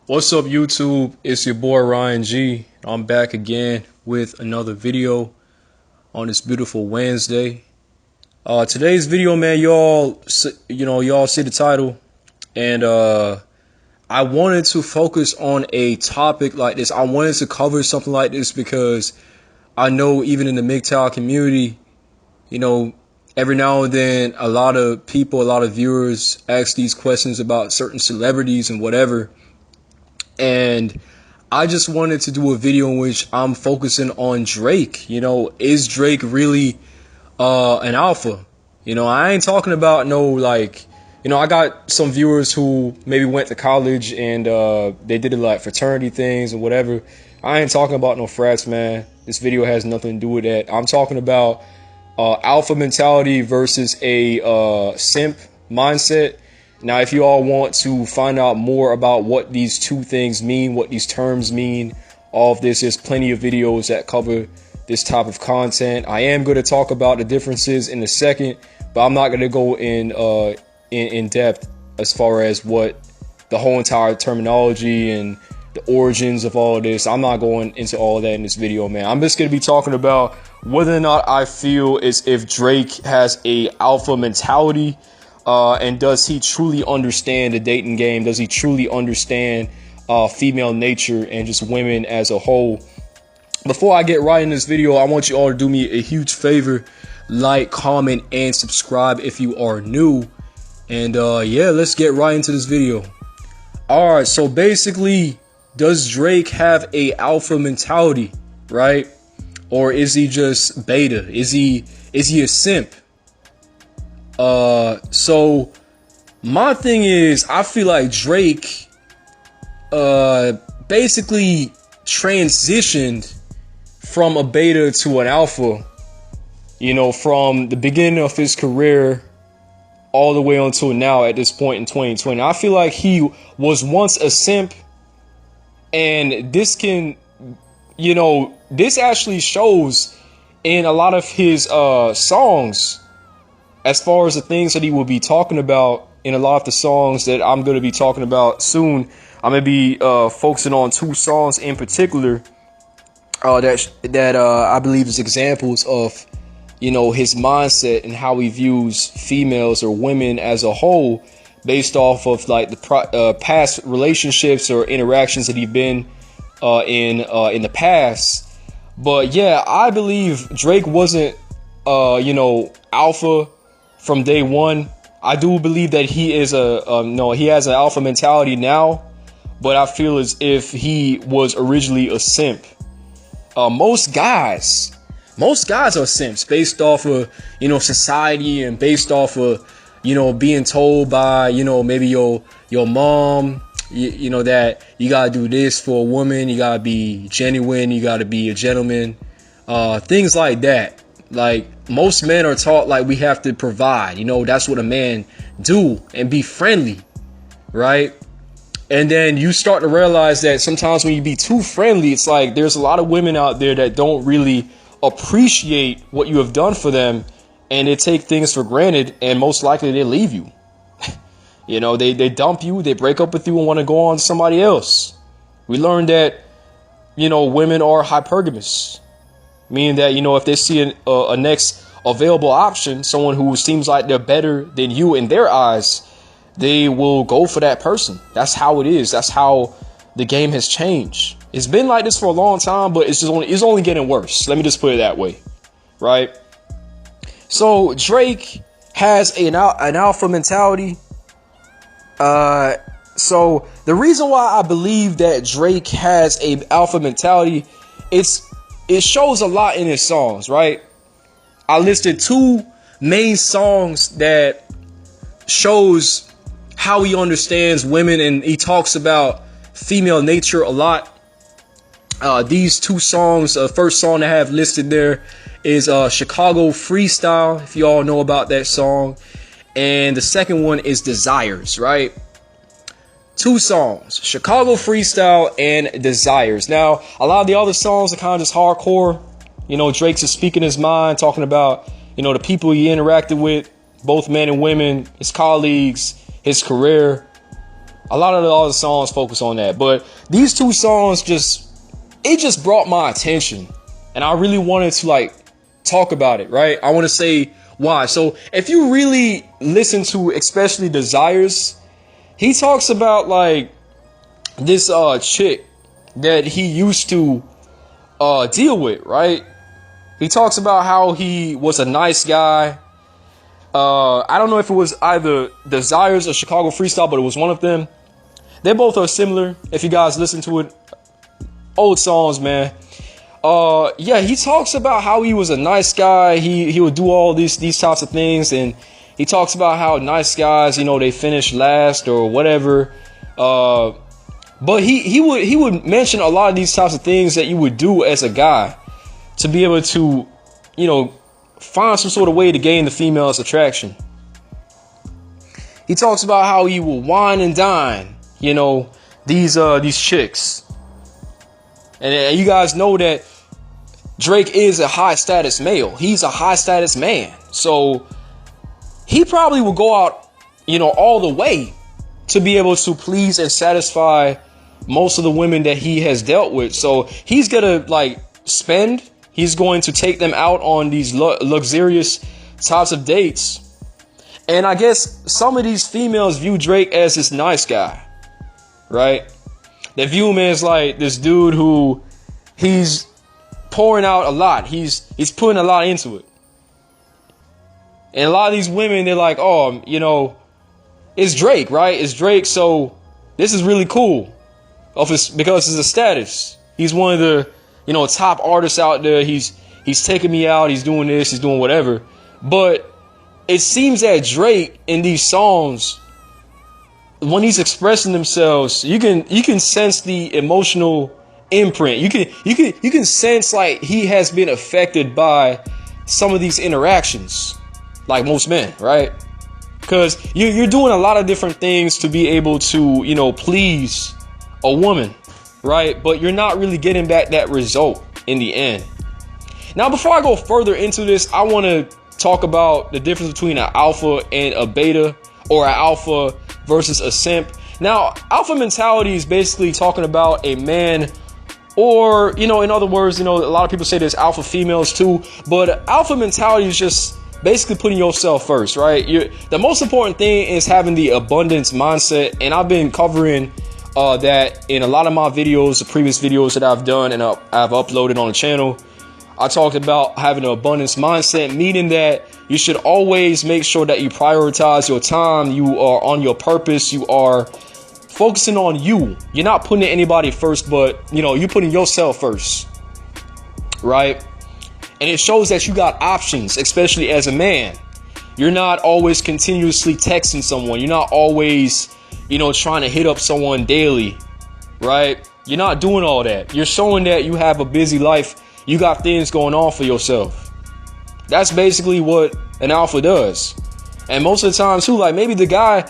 What's up, YouTube? It's your boy Ryan G. I'm back again with another video on this beautiful Wednesday. Today's video, man, y'all see the title, and I wanted to focus on a topic like this. I wanted to cover something like this because I know even in the MGTOW community, every now and then a lot of people, a lot of viewers ask these questions about certain celebrities and whatever. And I just wanted to do a video in which I'm focusing on Drake. Is Drake really an alpha? I ain't talking about I got some viewers who maybe went to college and they did like fraternity things or whatever. I ain't talking about no frats, man. This video has nothing to do with that. I'm talking about alpha mentality versus a simp mindset. Now, if you all want to find out more about what these two things mean, what these terms mean, all of this, there's plenty of videos that cover this type of content. I am going to talk about the differences in a second, but I'm not going to go in depth as far as what the whole entire terminology and the origins of all of this. I'm not going into all of that in this video, man. I'm just going to be talking about whether or not I feel as if Drake has a alpha mentality. And does he truly understand the dating game? Does he truly understand female nature and just women as a whole? Before I get right in this video, I want you all to do me a huge favor. Like, comment, and subscribe if you are new. And yeah, let's get right into this video. Alright, so basically, does Drake have a alpha mentality, right? Or is he just beta? Is he a simp? So my thing is, I feel like Drake basically transitioned from a beta to an alpha, from the beginning of his career all the way until now at this point in 2020. I feel like he was once a simp, and this actually shows in a lot of his songs. As far as the things that he will be talking about in a lot of the songs that I'm going to be talking about soon, I'm going to be focusing on two songs in particular that I believe is examples of, his mindset and how he views females or women as a whole based off of like the past relationships or interactions that he's been in the past. But yeah, I believe Drake wasn't, alpha from day one. I do believe that he is he has an alpha mentality now, but I feel as if he was originally a simp. Most guys are simps based off of, society and based off of, being told by, maybe your mom, that you gotta do this for a woman, you gotta be genuine, you gotta be a gentleman, things like that. Like, most men are taught like we have to provide, that's what a man do, and be friendly, right? And then you start to realize that sometimes when you be too friendly, it's like there's a lot of women out there that don't really appreciate what you have done for them, and they take things for granted, and most likely they leave you. They dump you, they break up with you and want to go on to somebody else. We learned that, women are hypergamous. Meaning that, if they see a next available option, someone who seems like they're better than you in their eyes, they will go for that person. That's how it is. That's how the game has changed. It's been like this for a long time, but it's only getting worse. Let me just put it that way, right? So Drake has an alpha mentality. So the reason why I believe that Drake has an alpha mentality, it shows a lot in his songs, right? I listed two main songs that shows how he understands women, and he talks about female nature a lot. These two songs, first song I have listed there is Chicago Freestyle, if you all know about that song. And the second one is Desires, right? Two songs, Chicago Freestyle and Desires. Now, a lot of the other songs are kind of just hardcore. Drake's just speaking his mind, talking about, the people he interacted with, both men and women, his colleagues, his career. A lot of the other songs focus on that, but these two songs just brought my attention, and I really wanted to like talk about it, right? I want to say why. So if you really listen to especially Desires, he talks about like this chick that he used to deal with, right? He talks about how he was a nice guy. I don't know if it was either Desires or Chicago Freestyle, but it was one of them. They both are similar. If you guys listen to it, old songs, man. Yeah, he talks about how he was a nice guy. He would do all these types of things, and he talks about how nice guys, you know, they finish last or whatever. But he would mention a lot of these types of things that you would do as a guy to be able to, you know, find some sort of way to gain the female's attraction. He talks about how he will wine and dine, you know, these chicks. And you guys know that Drake is a high status male. He's a high status man. So he probably will go out, you know, all the way to be able to please and satisfy most of the women that he has dealt with. So he's gonna like spend. He's going to take them out on these luxurious types of dates. And I guess some of these females view Drake as this nice guy, right? They view him as like this dude who he's pouring out a lot. He's putting a lot into it. And a lot of these women, they're like, oh, you know, it's Drake, right? It's Drake, so this is really cool. Because it's a status. He's one of the, you know, top artists out there. He's taking me out. He's doing this. He's doing whatever. But it seems that Drake in these songs, when he's expressing themselves, you can sense the emotional imprint. You can sense like he has been affected by some of these interactions, like most men, right? Because you're doing a lot of different things to be able to, you know, please a woman, right? But you're not really getting back that result in the end. Now, before I go further into this, I want to talk about the difference between an alpha and a beta, or an alpha versus a simp. Now, alpha mentality is basically talking about a man, or, you know, in other words, you know, a lot of people say there's alpha females too, but alpha mentality is just basically putting yourself first, right? The most important thing is having the abundance mindset, and I've been covering that in a lot of my videos, the previous videos that I've done and I've uploaded on the channel. I talked about having an abundance mindset, meaning that you should always make sure that you prioritize your time. You are on your purpose. You are focusing on you. You're not putting anybody first, but, you know, you're putting yourself first, right? And it shows that you got options, especially as a man. You're not always continuously texting someone. You're not always, you know, trying to hit up someone daily, right? You're not doing all that. You're showing that you have a busy life. You got things going on for yourself. That's basically what an alpha does. And most of the time too, like maybe the guy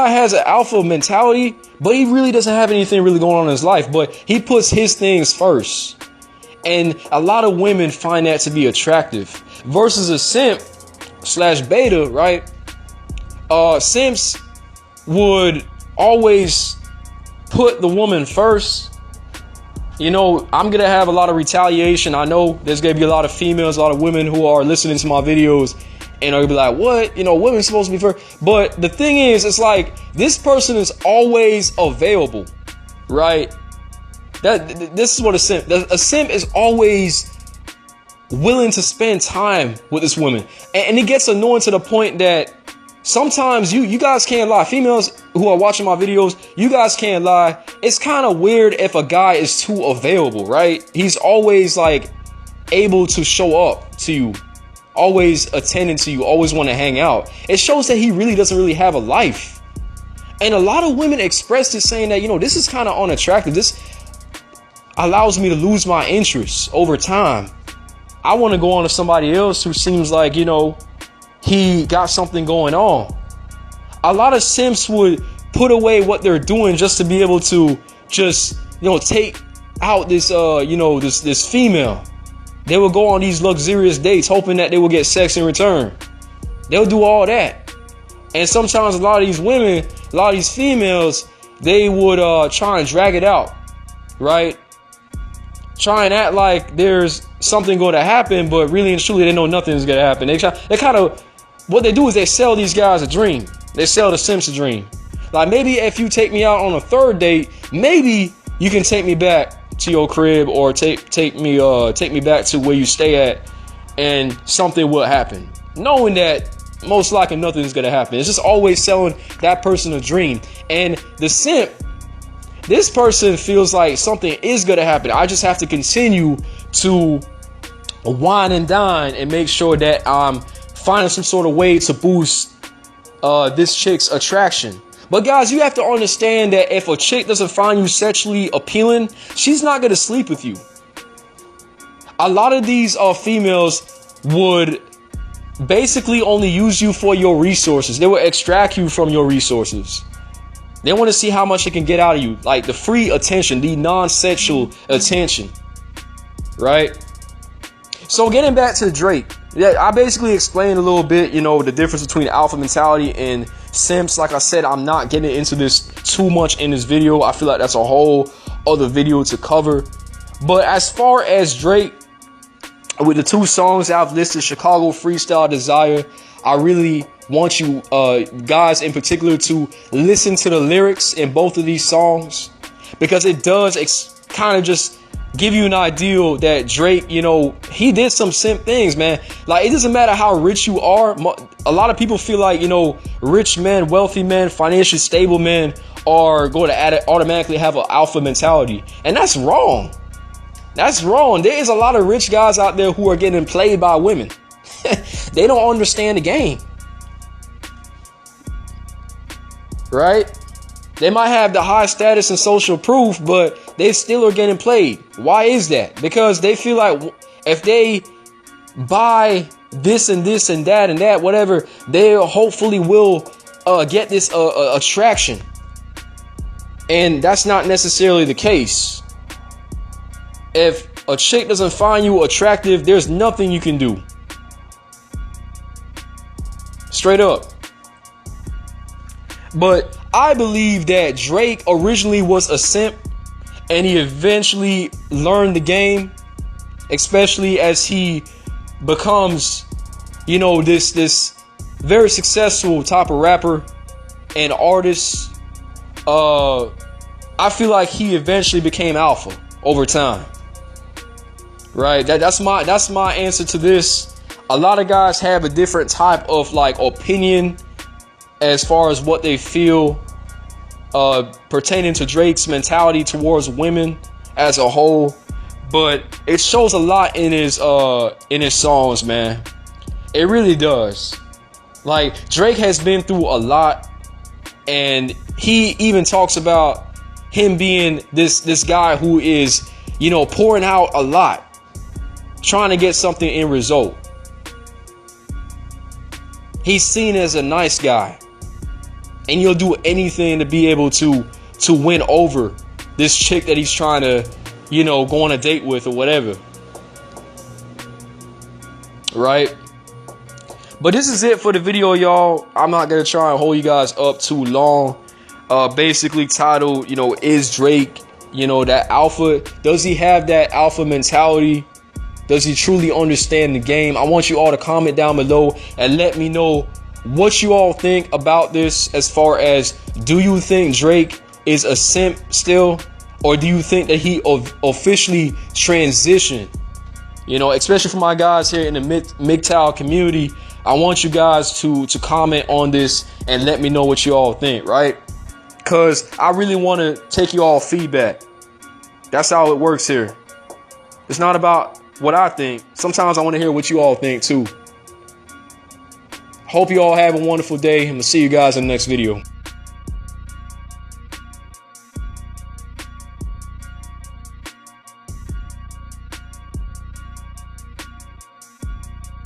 has an alpha mentality, but he really doesn't have anything really going on in his life, but he puts his things first. And a lot of women find that to be attractive. Versus a simp / beta, right? Simps would always put the woman first. You know, I'm going to have a lot of retaliation. I know there's going to be a lot of females, a lot of women who are listening to my videos and are going to be like, what? You know, women's supposed to be first. But the thing is, it's like this person is always available, right? This is what a simp is always willing to spend time with this woman. And it gets annoying to the point that sometimes you guys can't lie. Females who are watching my videos, you guys can't lie. It's kind of weird if a guy is too available, right? He's always like able to show up to you, always attending to you, always want to hang out. It shows that he really doesn't really have a life. And a lot of women express this, saying that, you know, this is kind of unattractive. This allows me to lose my interest over time. I want to go on to somebody else who seems like, you know, he got something going on. A lot of simps would put away what they're doing just to be able to just, you know, take out this, you know, this female. They will go on these luxurious dates hoping that they will get sex in return. They'll do all that. And sometimes a lot of these women, a lot of these females, they would try and drag it out, right? Try and act like there's something going to happen, but really and truly they know nothing is going to happen. They kind of, what they do is they sell these guys a dream. They sell the simps a dream. Like, maybe if you take me out on a third date, maybe you can take me back to your crib, or take me back to where you stay at, and something will happen, knowing that most likely nothing is going to happen. It's just always selling that person a dream. And the simp, this person feels like something is going to happen. I just have to continue to wine and dine and make sure that I'm finding some sort of way to boost this chick's attraction. But guys, you have to understand that if a chick doesn't find you sexually appealing, she's not going to sleep with you. A lot of these females would basically only use you for your resources. They will extract you from your resources. They want to see how much they can get out of you, like the free attention, the non-sexual attention, right? So getting back to Drake, yeah, I basically explained a little bit, you know, the difference between alpha mentality and simps. Like I said, I'm not getting into this too much in this video. I feel like that's a whole other video to cover. But as far as Drake, with the two songs I've listed, Chicago Freestyle, Desire, I really want you guys in particular to listen to the lyrics in both of these songs, because it does kind of just give you an idea that Drake, you know, he did some simp things, man. Like, it doesn't matter how rich you are. A lot of people feel like, you know, rich men, wealthy men, financially stable men are going to automatically have an alpha mentality, and that's wrong. That's wrong. There is a lot of rich guys out there who are getting played by women. They don't understand the game, right? They might have the high status and social proof, but they still are getting played. Why is that? Because they feel like if they buy this and this and that, whatever, they hopefully will get this attraction. And that's not necessarily the case. If a chick doesn't find you attractive, there's nothing you can do. Straight up. But I believe that Drake originally was a simp, and he eventually learned the game, especially as he becomes, you know, this very successful type of rapper and artist. I feel like he eventually became alpha over time. Right? That's my answer to this. A lot of guys have a different type of like opinion as far as what they feel pertaining to Drake's mentality towards women as a whole, but it shows a lot in his songs, man. It really does. Like, Drake has been through a lot, and he even talks about him being this guy who is, you know, pouring out a lot, trying to get something in result. He's seen as a nice guy, and he'll do anything to be able to win over this chick that he's trying to, you know, go on a date with or whatever. Right? But this is it for the video, y'all. I'm not gonna try and hold you guys up too long. Basically titled, you know, is Drake, you know, that alpha? Does he have that alpha mentality? Does he truly understand the game? I want you all to comment down below and let me know what you all think about this, as far as, do you think Drake is a simp still? Or do you think that he officially transitioned? You know, especially for my guys here in the MGTOW community, I want you guys to comment on this and let me know what you all think, right? Because I really want to take you all feedback. That's how it works here. It's not about what I think. Sometimes I want to hear what you all think too. Hope you all have a wonderful day, and we'll see you guys in the next video.